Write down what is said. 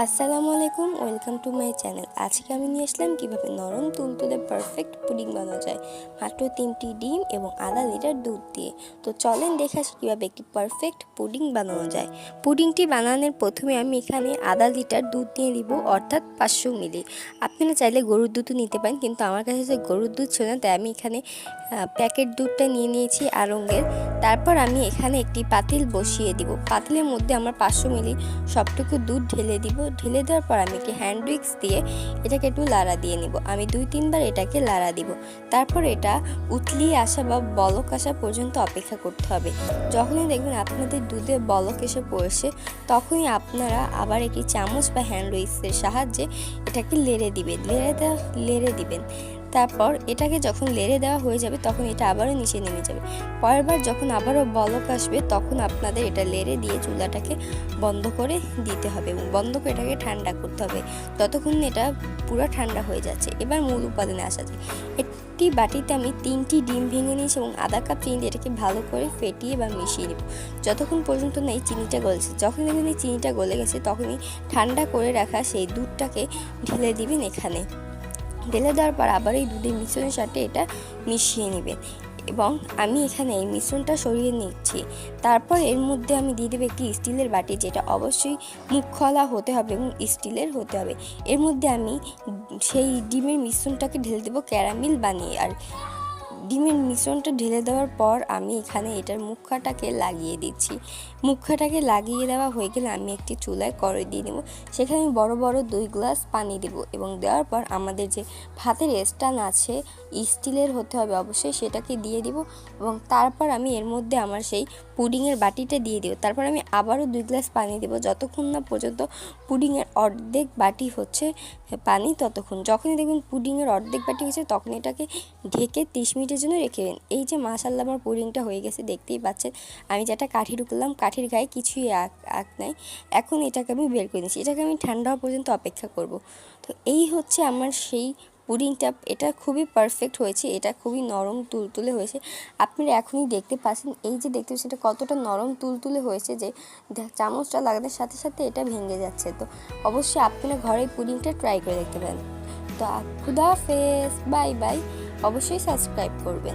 আসসালামু আলাইকুম, welcome to my channel. আজকে আমি নিয়ে আসলাম কীভাবে নরম তুলতুলে পারফেক্ট পুডিং বানানো যায় মাত্র 3টি ডিম এবং আধা লিটার দুধ দিয়ে। তো চলেন দেখে আসি কীভাবে একটি পারফেক্ট পুডিং বানানো যায়। পুডিংটি বানানোর প্রথমে আমি এখানে আধা লিটার দুধ নিয়ে দিব, অর্থাৎ 500 মিলি। আপনারা চাইলে গরুর দুধও নিতে পারেন, কিন্তু আমার কাছে যে গরুর দুধ ছিল না, তাই আমি এখানে প্যাকেট দুধটা নিয়ে নিয়েছি আড়ংয়ের। তারপর আমি এখানে একটি পাতিল বসিয়ে দিব। পাতিলের মধ্যে আমার 500 মিলি সবটুকু দুধ ঢেলে দিব। ঢেলে দেওয়ার পর আমি একটি হ্যান্ড উইক্স দিয়ে এটাকে একটু লাড়া দিয়ে নিব। আমি 2-3 বার এটাকে লাড়া দিব। তারপর এটা উতলিয়ে আসা বা বলক আসা পর্যন্ত অপেক্ষা করতে হবে। যখনই দেখবেন আপনাদের দুধে বলক এসে পড়েছে, তখনই আপনারা আবার একটি চামচ বা হ্যান্ড উইক্সের সাহায্যে এটাকে লেড়ে দিবেন। তারপর এটাকে যখন লেড়ে দেওয়া হয়ে যাবে, তখন এটা আবারও নিচে নেমে যাবে। পরের বার যখন আবারও বলক আসবে, তখন আপনাদের এটা লেড়ে দিয়ে চুলাটাকে বন্ধ করে দিতে হবে এবং বন্ধ করে এটাকে ঠান্ডা করতে হবে ততক্ষণ এটা পুরো ঠান্ডা হয়ে যাচ্ছে। এবার মূল উপাদানে আসা যায়। একটি বাটিতে আমি 3টি ডিম ভেঙে নিয়েছি এবং আধা কাপ চিনি দিয়ে এটাকে ভালো করে ফেটিয়ে বা মিশিয়ে নেব যতক্ষণ পর্যন্ত না এই চিনিটা গলছে। যখন দেখবেন এই চিনিটা গলে গেছে, তখনই ঠান্ডা করে রাখা সেই দুধটাকে ঢেলে দিবেন এখানে। ঢেলে দেওয়ার পর আবার এই দুধের মিশ্রণের সাথে এটা মিশিয়ে নেবেন এবং আমি এখানে এই মিশ্রণটা সরিয়ে নিচ্ছি। তারপর এর মধ্যে আমি দিয়ে দেবো একটি স্টিলের বাটি, যেটা অবশ্যই মুখ খোলা হতে হবে এবং স্টিলের হতে হবে। এর মধ্যে আমি সেই ডিমের মিশ্রণটাকে ঢেলে দেবো ক্যারামেল বানিয়ে। আর ডিমের মিশ্রণটা ঢেলে দেওয়ার পর আমি এখানে এটার মুখাটাকে লাগিয়ে দিচ্ছি। মুখাটাকে লাগিয়ে দেওয়া হয়ে গেলে আমি একটি চুলায় কড়াই দিয়ে নেব। সেখানে আমি বড় বড় 2 গ্লাস পানি দেব এবং দেওয়ার পর আমাদের যে ভাতের স্ট্যান্ড আছে, স্টিলের হতে হবে অবশ্যই, সেটাকে দিয়ে দিব এবং তারপর আমি এর মধ্যে আমার সেই পুডিংয়ের বাটিটা দিয়ে দেব। তারপর আমি আবারও 2 গ্লাস পানি দেব, যতক্ষণ না পর্যন্ত পুডিংয়ের অর্ধেক বাটি হচ্ছে পানি ততক্ষণ। যখনই দেখবেন পুডিংয়ের অর্ধেক বাটি হয়েছে, তখন এটাকে ঢেকে 30 মিনিটের জন্য রেখে দিন। এই যে মাশাআল্লাহ আমার পুডিংটা হয়ে গেছে, দেখতেই পাচ্ছেন। আমি যেটা কাঠি ঢুকলাম, কাঠির গায়ে কিছুই আঁক নাই। এখন এটাকে আমি বের করে নিচ্ছি। এটাকে আমি ঠান্ডা হওয়া পর্যন্ত অপেক্ষা করব। তো এই হচ্ছে আমার সেই পুডিংটা। এটা খুবই পারফেক্ট হয়েছে, এটা খুবই নরম তুলতুলে হয়েছে। আপনারা এখনই দেখতে পাচ্ছেন, এই যে দেখতে পাচ্ছেন এটা কতটা নরম তুলতুলে হয়েছে যে চামচটা লাগানোর সাথে সাথে এটা ভেঙে যাচ্ছে। তো অবশ্যই আপনারা ঘরে পুডিংটা ট্রাই করে দেখতে পারেন। তো খুদা হাফেজ, বাই বাই। অবশ্যই সাবস্ক্রাইব করবেন।